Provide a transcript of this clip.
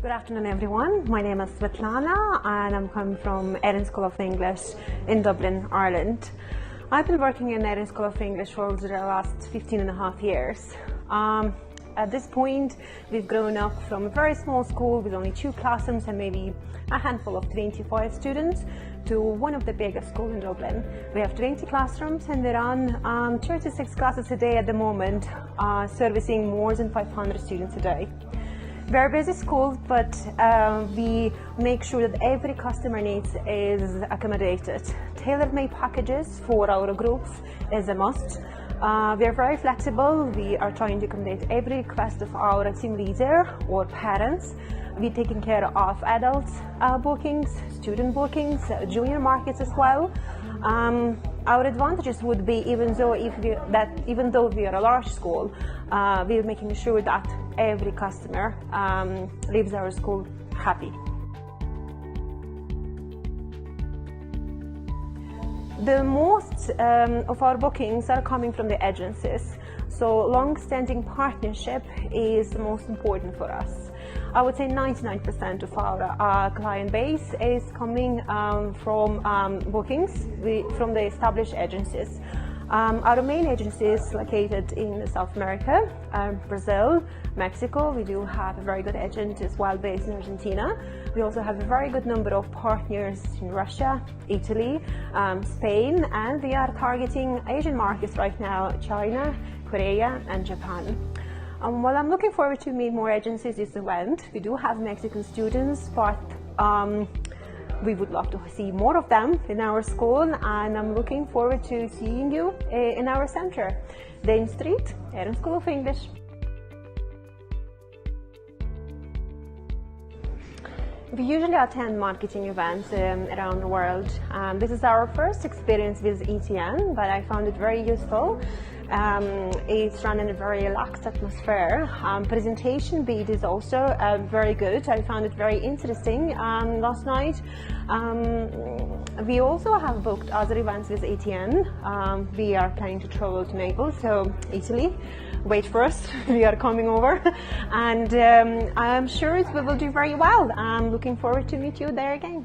Good afternoon, everyone. My name is Svetlana and I'm coming from Erin School of English in Dublin, Ireland. I've been working in Erin School of English for the last 15.5 years. At this point, we've grown up from a very small school with only 2 classrooms and maybe a handful of 25 students to one of the biggest schools in Dublin. We have 20 classrooms and we run 36 classes a day at the moment, servicing more than 500 students a day. Very busy school, but we make sure that every customer needs is accommodated. Tailor-made packages for our groups is a must. We are very flexible. We are trying to accommodate every request of our team leader or parents. We're taking care of adults bookings, student bookings, junior markets as well. Our advantages would be even though we are a large school, we're making sure that every customer leaves our school happy. The most of our bookings are coming from the agencies, so long-standing partnership is the most important for us. I would say 99% of our client base is coming from bookings from the established agencies. Our main agency is located in South America, Brazil, Mexico. We do have a very good agent as well based in Argentina. We also have a very good number of partners in Russia, Italy, Spain, and we are targeting Asian markets right now, China, Korea, and Japan. Well, I'm looking forward to meet more agencies this event. We do have Mexican students, but we would love to see more of them in our school, and I'm looking forward to seeing you in our center, Dame Street, Erin School of English. We usually attend marketing events around the world. This is our first experience with ETN, but I found it very useful. It's run in a very relaxed atmosphere. Presentation beat is also very good. I found it very interesting last night. We also have booked other events with ETN. We are planning to travel to Naples, so Italy. Wait for us, we are coming over, and I'm sure we will do very well. I'm looking forward to meet you there again.